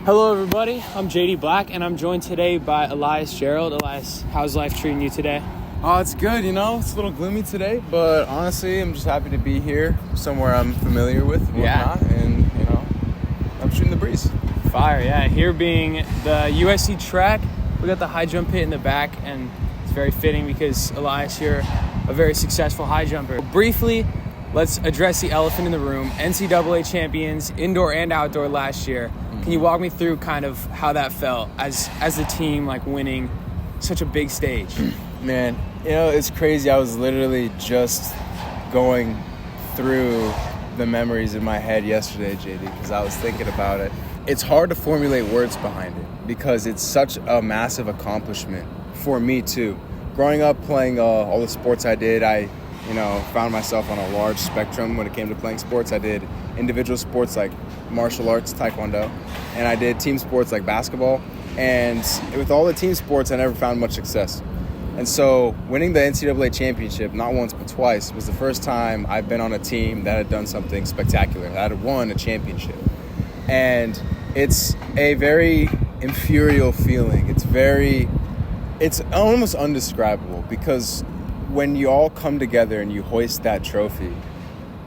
Hello, everybody. I'm JD Black, and I'm joined today by Elias Gerald. Elias, how's life treating you today? Oh, it's good, It's a little gloomy today, but honestly, I'm just happy to be here, somewhere I'm familiar with, and, I'm shooting the breeze. Fire, yeah. Here being the USC track, we got the high jump pit in the back, and it's very fitting because, Elias, you're a very successful high jumper. Briefly, let's address the elephant in the room. NCAA champions, indoor and outdoor last year. Can you walk me through kind of how that felt as the team, winning such a big stage? Man, it's crazy. I was literally just going through the memories in my head yesterday, JD, because I was thinking about it. It's hard to formulate words behind it because it's such a massive accomplishment for me, too. Growing up playing all the sports I did, I found myself on a large spectrum when it came to playing sports. I did individual sports like martial arts, taekwondo, and I did team sports like basketball. And with all the team sports, I never found much success. And so winning the NCAA championship, not once but twice, was the first time I've been on a team that had done something spectacular, that had won a championship. And it's a very infuriating feeling. It's almost undescribable because when you all come together and you hoist that trophy,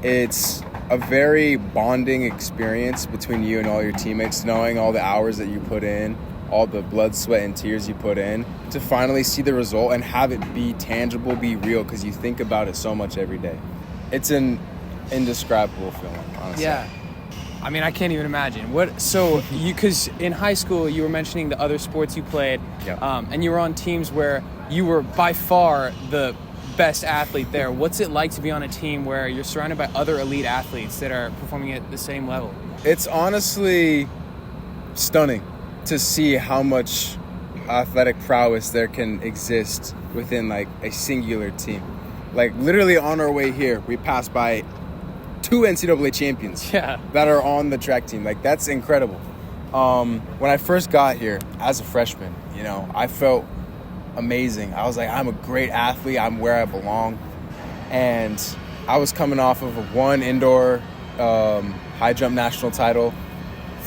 it's a very bonding experience between you and all your teammates, knowing all the hours that you put in, all the blood, sweat, and tears you put in, to finally see the result and have it be tangible, be real, because you think about it so much every day. It's an indescribable feeling, honestly. Yeah. I mean, I can't even imagine. Because in high school, you were mentioning the other sports you played, and you were on teams where you were by far the best athlete there. What's it like to be on a team where you're surrounded by other elite athletes that are performing at the same level? It's honestly stunning to see how much athletic prowess there can exist within a singular team. Literally on our way here, we passed by 2 NCAA champions that are on the track team. That's incredible. When I first got here as a freshman, I felt amazing. I was like, I'm a great athlete. I'm where I belong. And I was coming off of 1 indoor high jump national title,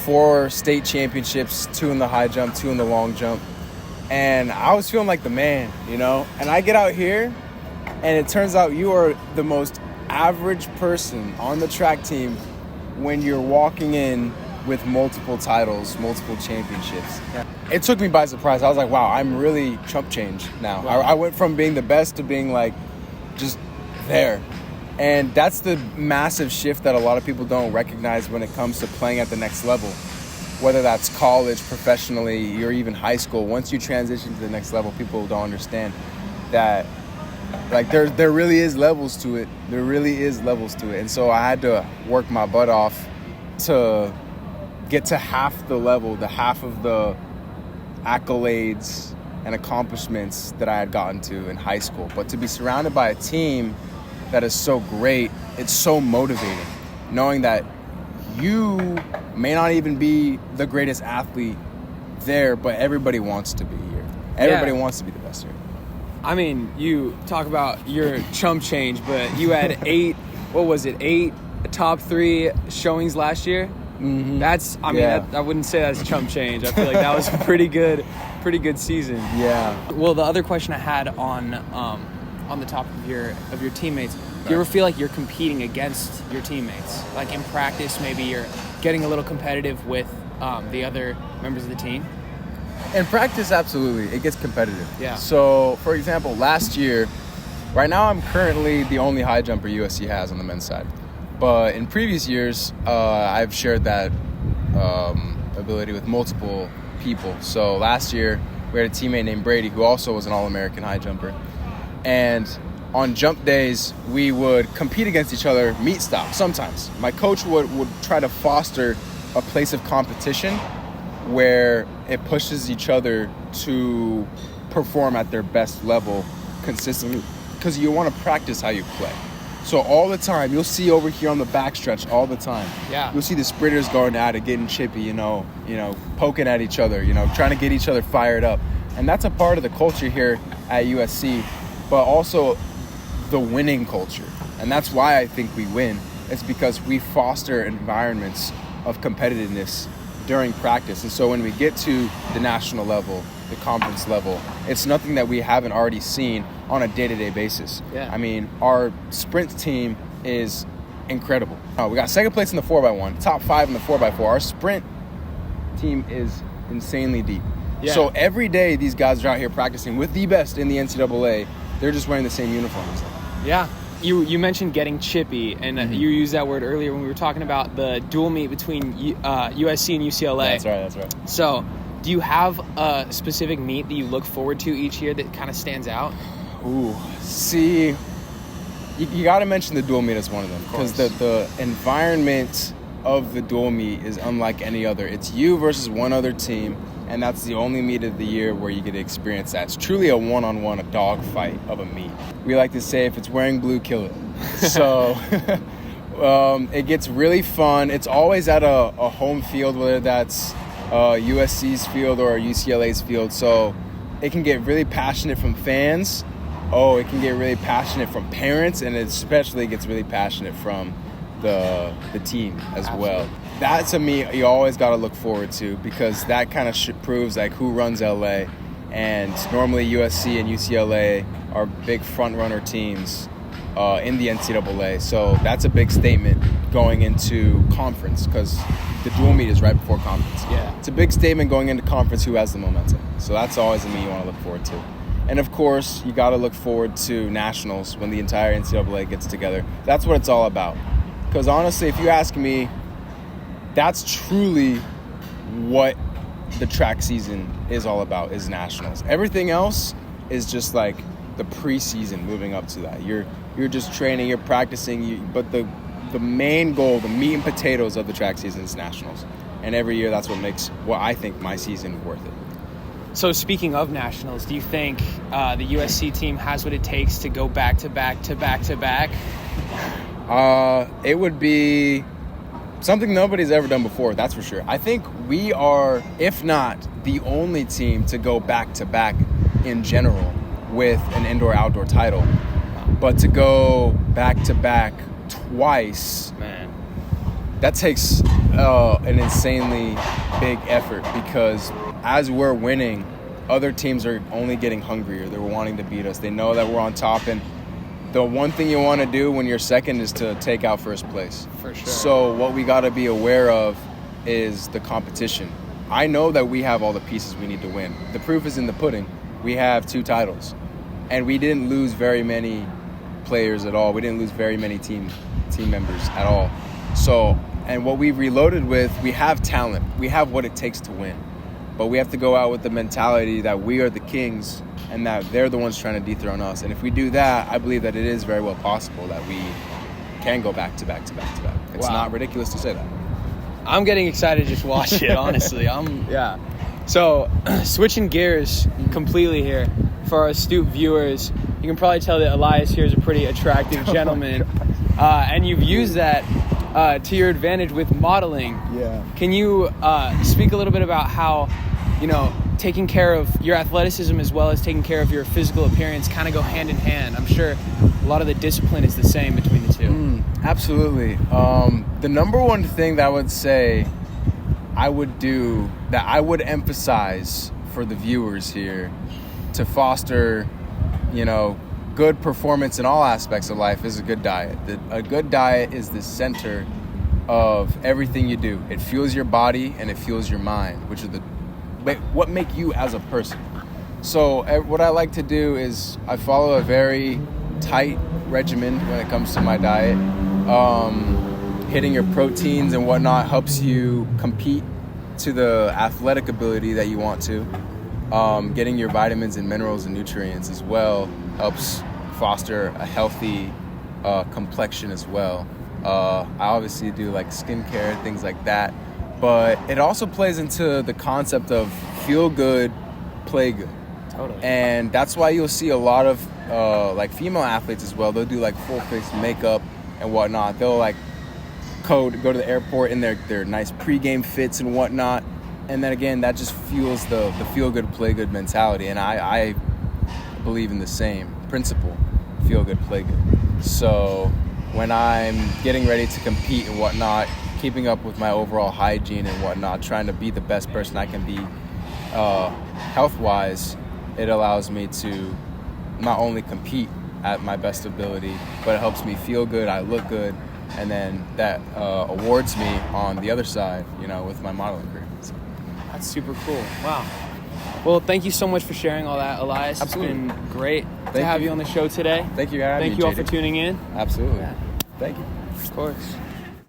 4 state championships, 2 in the high jump, 2 in the long jump. And I was feeling like the man, And I get out here, and it turns out you are the most average person on the track team when you're walking in with multiple titles, multiple championships. Yeah. It took me by surprise. I was like, wow, I'm really chump change now. Wow. I went from being the best to being just there. And that's the massive shift that a lot of people don't recognize when it comes to playing at the next level. Whether that's college, professionally, or even high school. Once you transition to the next level, people don't understand that there really is levels to it. There really is levels to it. And so I had to work my butt off to get to half the level, half of the accolades and accomplishments that I had gotten to in high school. But to be surrounded by a team that is so great, it's so motivating, knowing that you may not even be the greatest athlete there, but everybody wants to be here. Everybody wants to be the best here. I mean, you talk about your chump change, but you had 8 top 3 showings last year. Mm-hmm. I wouldn't say that's chump change. I feel like that was a pretty good season. Yeah. Well, the other question I had on the topic of your teammates, do you ever feel like you're competing against your teammates? Like in practice, maybe you're getting a little competitive with the other members of the team? In practice, absolutely. It gets competitive. Yeah. So, for example, last year, right now I'm currently the only high jumper USC has on the men's side. But in previous years, I've shared that ability with multiple people. So last year, we had a teammate named Brady who also was an All-American high jumper. And on jump days, we would compete against each other meet style sometimes. My coach would try to foster a place of competition where it pushes each other to perform at their best level consistently, because you want to practice how you play. So all the time, you'll see over here on the backstretch all the time. Yeah. You'll see the sprinters going at it, getting chippy, poking at each other, trying to get each other fired up. And that's a part of the culture here at USC, but also the winning culture. And that's why I think we win. It's because we foster environments of competitiveness during practice. And so when we get to the national level, the conference level, it's nothing that we haven't already seen on a day-to-day basis. Yeah. I mean, our sprint team is incredible. We got second place in the 4x1, top 5 in the 4x4. Our sprint team is insanely deep. Yeah. So every day these guys are out here practicing with the best in the NCAA. They're just wearing the same uniforms. Yeah. You mentioned getting chippy, and you used that word earlier when we were talking about the dual meet between USC and UCLA. That's right. So do you have a specific meet that you look forward to each year that kind of stands out? Ooh, see, you got to mention the dual meet as one of them, because the environment of the dual meet is unlike any other. It's you versus one other team, and that's the only meet of the year where you get to experience that. It's truly a one-on-one, a dog fight of a meet. We like to say, if it's wearing blue, kill it. So it gets really fun. It's always at a home field, whether that's USC's field or UCLA's field. So it can get really passionate from fans. It can get really passionate from parents, and it especially gets really passionate from the team as well. That, to me, you always got to look forward to, because that kind of proves like who runs LA. And normally USC and UCLA are big front-runner teams in the NCAA. So that's a big statement going into conference, because the dual meet is right before conference. Yeah. It's a big statement going into conference who has the momentum. So that's always a meet you want to look forward to. And, of course, you got to look forward to nationals when the entire NCAA gets together. That's what it's all about. Because, honestly, if you ask me, that's truly what the track season is all about, is nationals. Everything else is just like the preseason moving up to that. You're just training, you're practicing, but the main goal, the meat and potatoes of the track season is nationals. And every year that's what makes, I think, my season worth it. So speaking of nationals, do you think the USC team has what it takes to go back to back to back to back? It would be something nobody's ever done before, that's for sure. I think we are, if not the only team to go back to back in general with an indoor-outdoor title. But to go back to back twice, man, that takes an insanely big effort, because as we're winning, other teams are only getting hungrier. They're wanting to beat us. They know that we're on top, and the one thing you want to do when you're second is to take out first place. For sure. So what we got to be aware of is the competition. I know that we have all the pieces we need to win. The proof is in the pudding. We have 2 titles, and we didn't lose very many players at all. We didn't lose very many team members at all. So, and what we've reloaded with, we have talent. We have what it takes to win. But we have to go out with the mentality that we are the kings and that they're the ones trying to dethrone us. And if we do that, I believe that it is very well possible that we can go back to back to back to back. It's not ridiculous to say that. I'm getting excited to just watch it, honestly. So, switching gears completely here, for our astute viewers, you can probably tell that Elias here is a pretty attractive gentleman. And you've used that to your advantage with modeling. Yeah. Can you speak a little bit about how, taking care of your athleticism as well as taking care of your physical appearance kind of go hand in hand? I'm sure a lot of the discipline is the same between the two. Absolutely. The number one thing that I would say I would do, that I would emphasize for the viewers here to foster, good performance in all aspects of life, is a good diet. A good diet is the center of everything you do. It fuels your body and it fuels your mind, which are what make you as a person. So what I like to do is I follow a very tight regimen when it comes to my diet. Hitting your proteins and whatnot helps you compete to the athletic ability that you want to. Getting your vitamins and minerals and nutrients as well helps foster a healthy complexion as well. I obviously do like skincare, things like that. But it also plays into the concept of feel good, play good. Totally. And that's why you'll see a lot of like female athletes as well. They'll do like full face makeup and whatnot. They'll like go to the airport in their nice pregame fits and whatnot. And then again, that just fuels the feel good, play good mentality. And I believe in the same principle, feel good, play good. So when I'm getting ready to compete and whatnot, keeping up with my overall hygiene and whatnot, trying to be the best person I can be health-wise, it allows me to not only compete at my best ability, but it helps me feel good, I look good, and then that awards me on the other side, with my modeling career. So. That's super cool. Wow. Well, thank you so much for sharing all that, Elias. Absolutely. It's been great to have you on the show today. Thank you for having me, Thank you all JD. for tuning in. Absolutely. Yeah. Thank you. Of course.